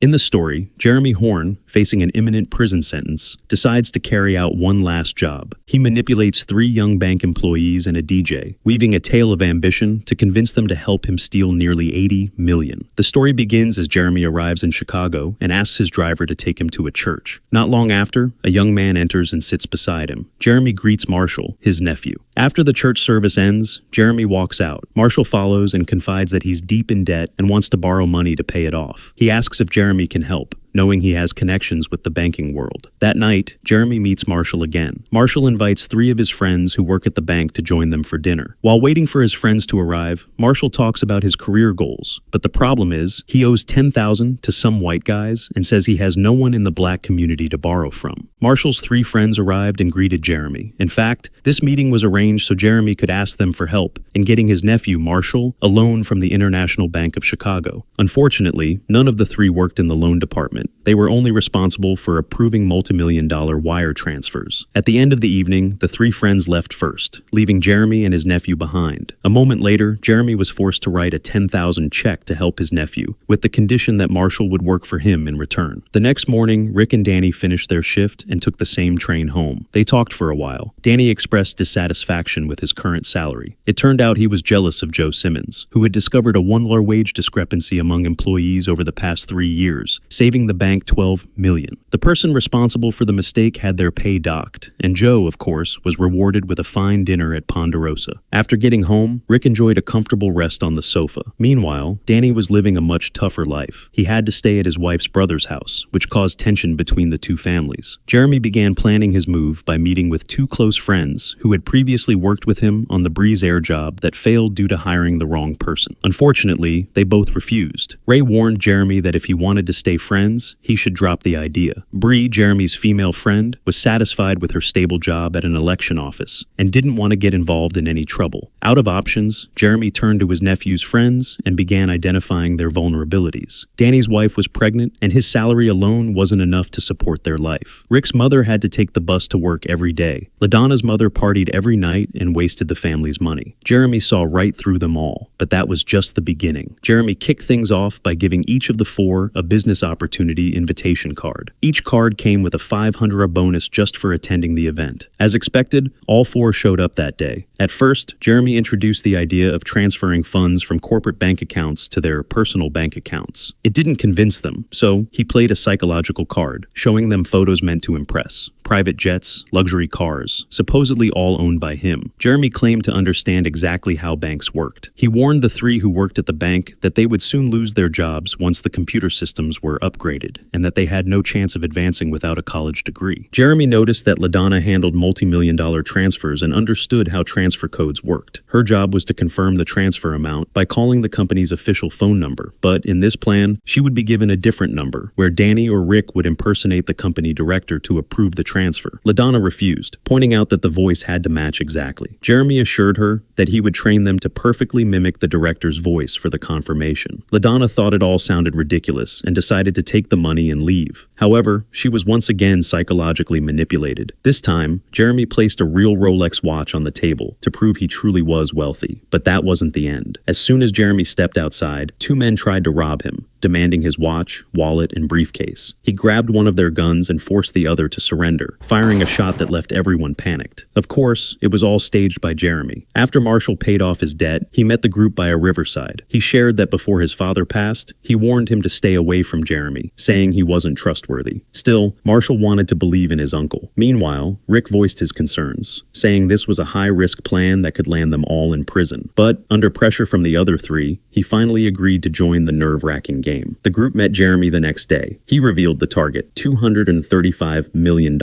In the story, Jeremy Horne, facing an imminent prison sentence, decides to carry out one last job. He manipulates 3 young bank employees and a DJ, weaving a tale of ambition to convince them to help him steal nearly $80 million. The story begins as Jeremy arrives in Chicago and asks his driver to take him to a church. Not long after, a young man enters and sits beside him. Jeremy greets Marshall, his nephew. After the church service ends, Jeremy walks out. Marshall follows and confides that he's deep in debt and wants to borrow money to pay it off. He asks if Jeremy can help, knowing he has connections with the banking world. That night, Jeremy meets Marshall again. Marshall invites 3 of his friends who work at the bank to join them for dinner. While waiting for his friends to arrive, Marshall talks about his career goals, but the problem is, he owes $10,000 to some white guys and says he has no one in the black community to borrow from. Marshall's 3 friends arrived and greeted Jeremy. In fact, this meeting was arranged so Jeremy could ask them for help in getting his nephew, Marshall, a loan from the International Bank of Chicago. Unfortunately, none of the 3 worked in the loan department. They were only responsible for approving multi-million-dollar wire transfers. At the end of the evening, the 3 friends left first, leaving Jeremy and his nephew behind. A moment later, Jeremy was forced to write a $10,000 check to help his nephew, with the condition that Marshall would work for him in return. The next morning, Rick and Danny finished their shift and took the same train home. They talked for a while. Danny expressed dissatisfaction with his current salary. It turned out he was jealous of Joe Simmons, who had discovered a $1 wage discrepancy among employees over the past 3 years, saving the bank $12 million. The person responsible for the mistake had their pay docked, and Joe, of course, was rewarded with a fine dinner at Ponderosa. After getting home, Rick enjoyed a comfortable rest on the sofa. Meanwhile, Danny was living a much tougher life. He had to stay at his wife's brother's house, which caused tension between the 2 families. Jeremy began planning his move by meeting with 2 close friends who had previously worked with him on the Breeze Air job that failed due to hiring the wrong person. Unfortunately, they both refused. Ray warned Jeremy that if he wanted to stay friends, he should drop the idea. Bree, Jeremy's female friend, was satisfied with her stable job at an election office and didn't want to get involved in any trouble. Out of options, Jeremy turned to his nephew's friends and began identifying their vulnerabilities. Danny's wife was pregnant, and his salary alone wasn't enough to support their life. Rick's mother had to take the bus to work every day. LaDonna's mother partied every night and wasted the family's money. Jeremy saw right through them all, but that was just the beginning. Jeremy kicked things off by giving each of the 4 a business opportunity invitation card. Each card came with a $500 bonus just for attending the event. As expected, all 4 showed up that day. At first, Jeremy introduced the idea of transferring funds from corporate bank accounts to their personal bank accounts. It didn't convince them, so he played a psychological card, showing them photos meant to impress. Private jets, luxury cars, supposedly all owned by him. Jeremy claimed to understand exactly how banks worked. He warned the 3 who worked at the bank that they would soon lose their jobs once the computer systems were upgraded, and that they had no chance of advancing without a college degree. Jeremy noticed that LaDonna handled multi-million-dollar transfers and understood how transfer codes worked. Her job was to confirm the transfer amount by calling the company's official phone number, but in this plan, she would be given a different number, where Danny or Rick would impersonate the company director to approve the transfer. LaDonna refused, pointing out that the voice had to match exactly. Jeremy assured her that he would train them to perfectly mimic the director's voice for the confirmation. LaDonna thought it all sounded ridiculous and decided to take the money and leave. However, she was once again psychologically manipulated. This time, Jeremy placed a real Rolex watch on the table to prove he truly was wealthy. But that wasn't the end. As soon as Jeremy stepped outside, 2 men tried to rob him, demanding his watch, wallet, and briefcase. He grabbed one of their guns and forced the other to surrender, firing a shot that left everyone panicked. Of course, it was all staged by Jeremy. After Marshall paid off his debt, he met the group by a riverside. He shared that before his father passed, he warned him to stay away from Jeremy, saying he wasn't trustworthy. Still, Marshall wanted to believe in his uncle. Meanwhile, Rick voiced his concerns, saying this was a high-risk plan that could land them all in prison. But, under pressure from the other 3, he finally agreed to join the nerve-wracking game. The group met Jeremy the next day. He revealed the target, $235 million.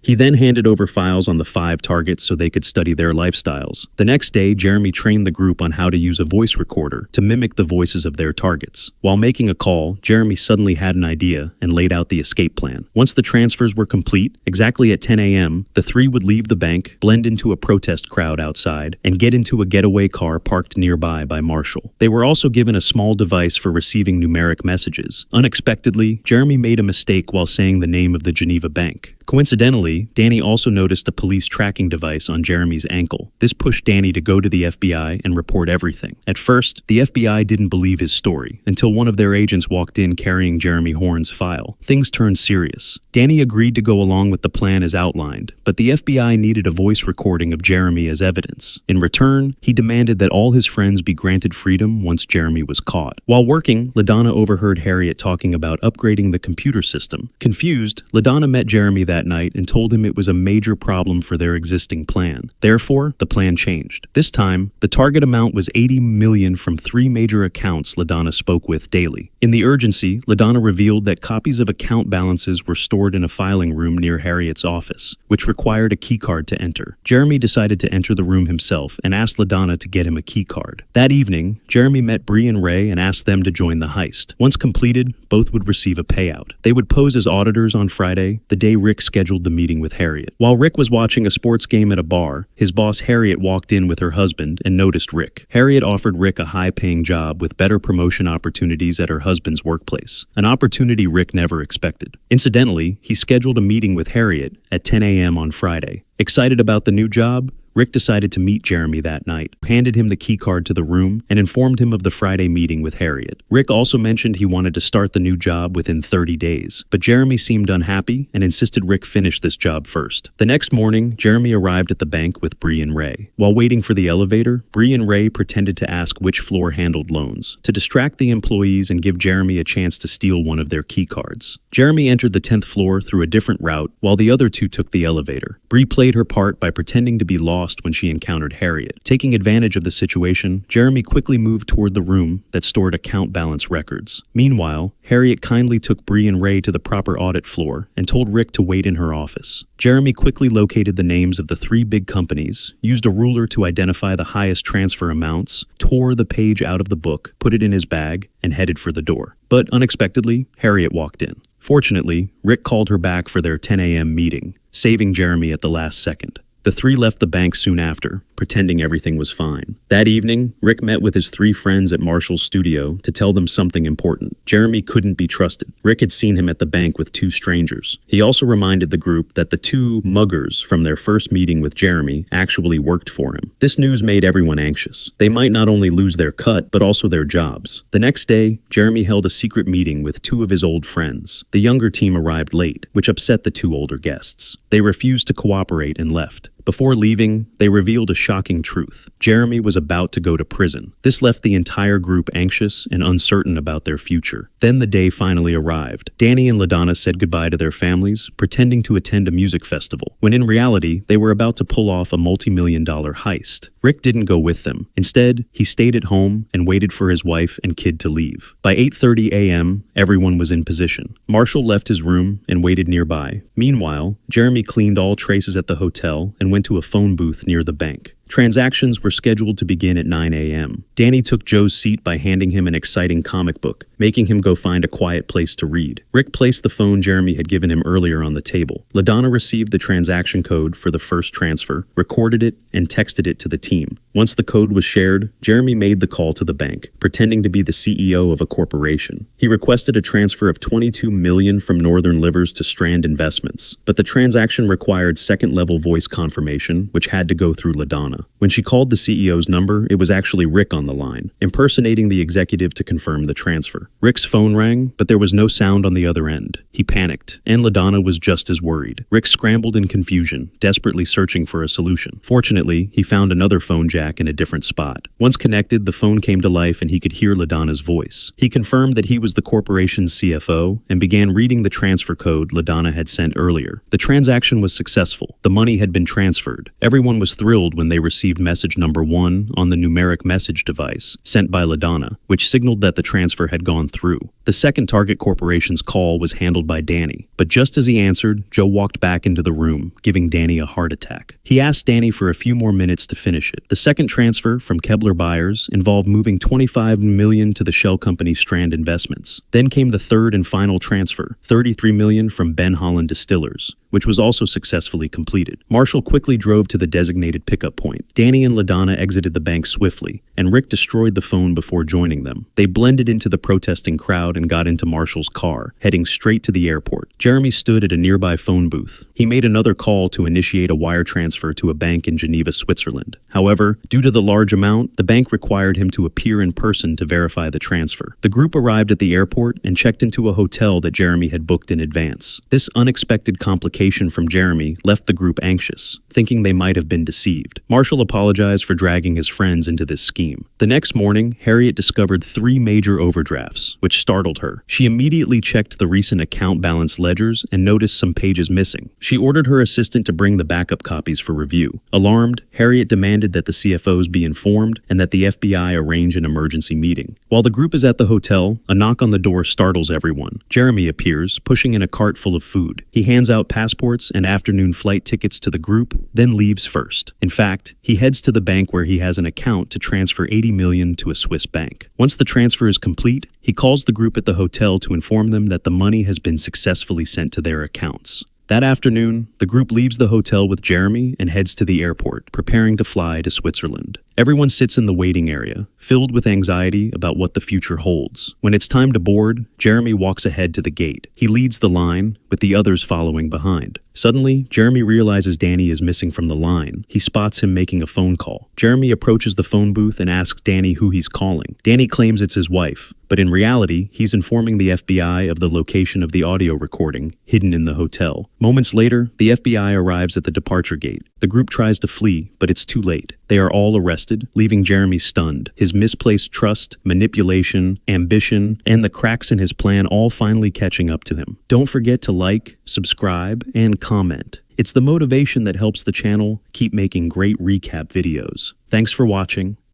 He then handed over files on the 5 targets so they could study their lifestyles. The next day, Jeremy trained the group on how to use a voice recorder to mimic the voices of their targets. While making a call, Jeremy suddenly had an idea and laid out the escape plan. Once the transfers were complete, exactly at 10 a.m., the 3 would leave the bank, blend into a protest crowd outside, and get into a getaway car parked nearby by Marshall. They were also given a small device for receiving numeric numeric messages. Unexpectedly, Jeremy made a mistake while saying the name of the Geneva bank. Coincidentally, Danny also noticed a police tracking device on Jeremy's ankle. This pushed Danny to go to the FBI and report everything. At first, the FBI didn't believe his story until one of their agents walked in carrying Jeremy Horne's file. Things turned serious. Danny agreed to go along with the plan as outlined, but the FBI needed a voice recording of Jeremy as evidence. In return, he demanded that all his friends be granted freedom once Jeremy was caught. While working, LaDonna overheard Harriet talking about upgrading the computer system. Confused, LaDonna met Jeremy that night and told him it was a major problem for their existing plan. Therefore, the plan changed. This time, the target amount was $80 million from 3 major accounts LaDonna spoke with daily. In the urgency, LaDonna revealed that copies of account balances were stored in a filing room near Harriet's office, which required a keycard to enter. Jeremy decided to enter the room himself and asked LaDonna to get him a keycard. That evening, Jeremy met Bree and Ray and asked them to join the heist. Once completed, both would receive a payout. They would pose as auditors on Friday, the day Rick scheduled the meeting with Harriet. While Rick was watching a sports game at a bar, his boss Harriet walked in with her husband and noticed Rick. Harriet offered Rick a high-paying job with better promotion opportunities at her husband's workplace, an opportunity Rick never expected. Incidentally, he scheduled a meeting with Harriet at 10 a.m. on Friday. Excited about the new job, Rick decided to meet Jeremy that night, handed him the keycard to the room, and informed him of the Friday meeting with Harriet. Rick also mentioned he wanted to start the new job within 30 days, but Jeremy seemed unhappy and insisted Rick finish this job first. The next morning, Jeremy arrived at the bank with Bree and Ray. While waiting for the elevator, Bree and Ray pretended to ask which floor handled loans, to distract the employees and give Jeremy a chance to steal one of their keycards. Jeremy entered the 10th floor through a different route, while the other two took the elevator. Bree played her part by pretending to be lost when she encountered Harriet. Taking advantage of the situation, Jeremy quickly moved toward the room that stored account balance records. Meanwhile, Harriet kindly took Bree and Ray to the proper audit floor and told Rick to wait in her office. Jeremy quickly located the names of the 3 big companies, used a ruler to identify the highest transfer amounts, tore the page out of the book, put it in his bag, and headed for the door. But unexpectedly, Harriet walked in. Fortunately, Rick called her back for their 10 a.m. meeting, saving Jeremy at the last second. The 3 left the bank soon after, pretending everything was fine. That evening, Rick met with his 3 friends at Marshall's studio to tell them something important. Jeremy couldn't be trusted. Rick had seen him at the bank with 2 strangers. He also reminded the group that the 2 muggers from their first meeting with Jeremy actually worked for him. This news made everyone anxious. They might not only lose their cut, but also their jobs. The next day, Jeremy held a secret meeting with 2 of his old friends. The younger team arrived late, which upset the 2 older guests. They refused to cooperate and left. Before leaving, they revealed a shocking truth. Jeremy was about to go to prison. This left the entire group anxious and uncertain about their future. Then the day finally arrived. Danny and LaDonna said goodbye to their families, pretending to attend a music festival, when in reality, they were about to pull off a multi-million-dollar heist. Rick didn't go with them. Instead, he stayed at home and waited for his wife and kid to leave. By 8:30 a.m., everyone was in position. Marshall left his room and waited nearby. Meanwhile, Jeremy cleaned all traces at the hotel and went to a phone booth near the bank. Transactions were scheduled to begin at 9 a.m. Danny took Joe's seat by handing him an exciting comic book, making him go find a quiet place to read. Rick placed the phone Jeremy had given him earlier on the table. LaDonna received the transaction code for the first transfer, recorded it, and texted it to the team. Once the code was shared, Jeremy made the call to the bank, pretending to be the CEO of a corporation. He requested a transfer of $22 million from Northern Livers to Strand Investments, but the transaction required second-level voice confirmation, which had to go through LaDonna. When she called the CEO's number, it was actually Rick on the line, impersonating the executive to confirm the transfer. Rick's phone rang, but there was no sound on the other end. He panicked, and LaDonna was just as worried. Rick scrambled in confusion, desperately searching for a solution. Fortunately, he found another phone jack in a different spot. Once connected, the phone came to life and he could hear LaDonna's voice. He confirmed that he was the corporation's CFO and began reading the transfer code LaDonna had sent earlier. The transaction was successful. The money had been transferred. Everyone was thrilled when they received message number 1 on the numeric message device sent by LaDonna, which signaled that the transfer had gone through. The second target corporation's call was handled by Danny, but just as he answered, Joe walked back into the room, giving Danny a heart attack. He asked Danny for a few more minutes to finish it. The second transfer from Kebler Buyers involved moving $25 million to the shell company Strand Investments. Then came the third and final transfer, $33 million from Ben Holland Distillers, which was also successfully completed. Marshall quickly drove to the designated pickup point. Danny and LaDonna exited the bank swiftly, and Rick destroyed the phone before joining them. They blended into the protesting crowd and got into Marshall's car, heading straight to the airport. Jeremy stood at a nearby phone booth. He made another call to initiate a wire transfer to a bank in Geneva, Switzerland. However, due to the large amount, the bank required him to appear in person to verify the transfer. The group arrived at the airport and checked into a hotel that Jeremy had booked in advance. This unexpected complication from Jeremy left the group anxious, thinking they might have been deceived. Marshall apologized for dragging his friends into this scheme. The next morning, Harriet discovered 3 major overdrafts, which startled her. She immediately checked the recent account balance ledgers and noticed some pages missing. She ordered her assistant to bring the backup copies for review. Alarmed, Harriet demanded that the CFOs be informed and that the FBI arrange an emergency meeting. While the group is at the hotel, a knock on the door startles everyone. Jeremy appears, pushing in a cart full of food. He hands out passports and afternoon flight tickets to the group, then leaves first. In fact, he heads to the bank where he has an account to transfer $80 million to a Swiss bank. Once the transfer is complete, he calls the group at the hotel to inform them that the money has been successfully sent to their accounts. That afternoon, the group leaves the hotel with Jeremy and heads to the airport, preparing to fly to Switzerland. Everyone sits in the waiting area, filled with anxiety about what the future holds. When it's time to board, Jeremy walks ahead to the gate. He leads the line, with the others following behind. Suddenly, Jeremy realizes Danny is missing from the line. He spots him making a phone call. Jeremy approaches the phone booth and asks Danny who he's calling. Danny claims it's his wife, but in reality, he's informing the FBI of the location of the audio recording hidden in the hotel. Moments later, the FBI arrives at the departure gate. The group tries to flee, but it's too late. They are all arrested, leaving Jeremy stunned. His misplaced trust, manipulation, ambition, and the cracks in his plan all finally catching up to him. Don't forget to like, subscribe, and comment. It's the motivation that helps the channel keep making great recap videos. Thanks for watching.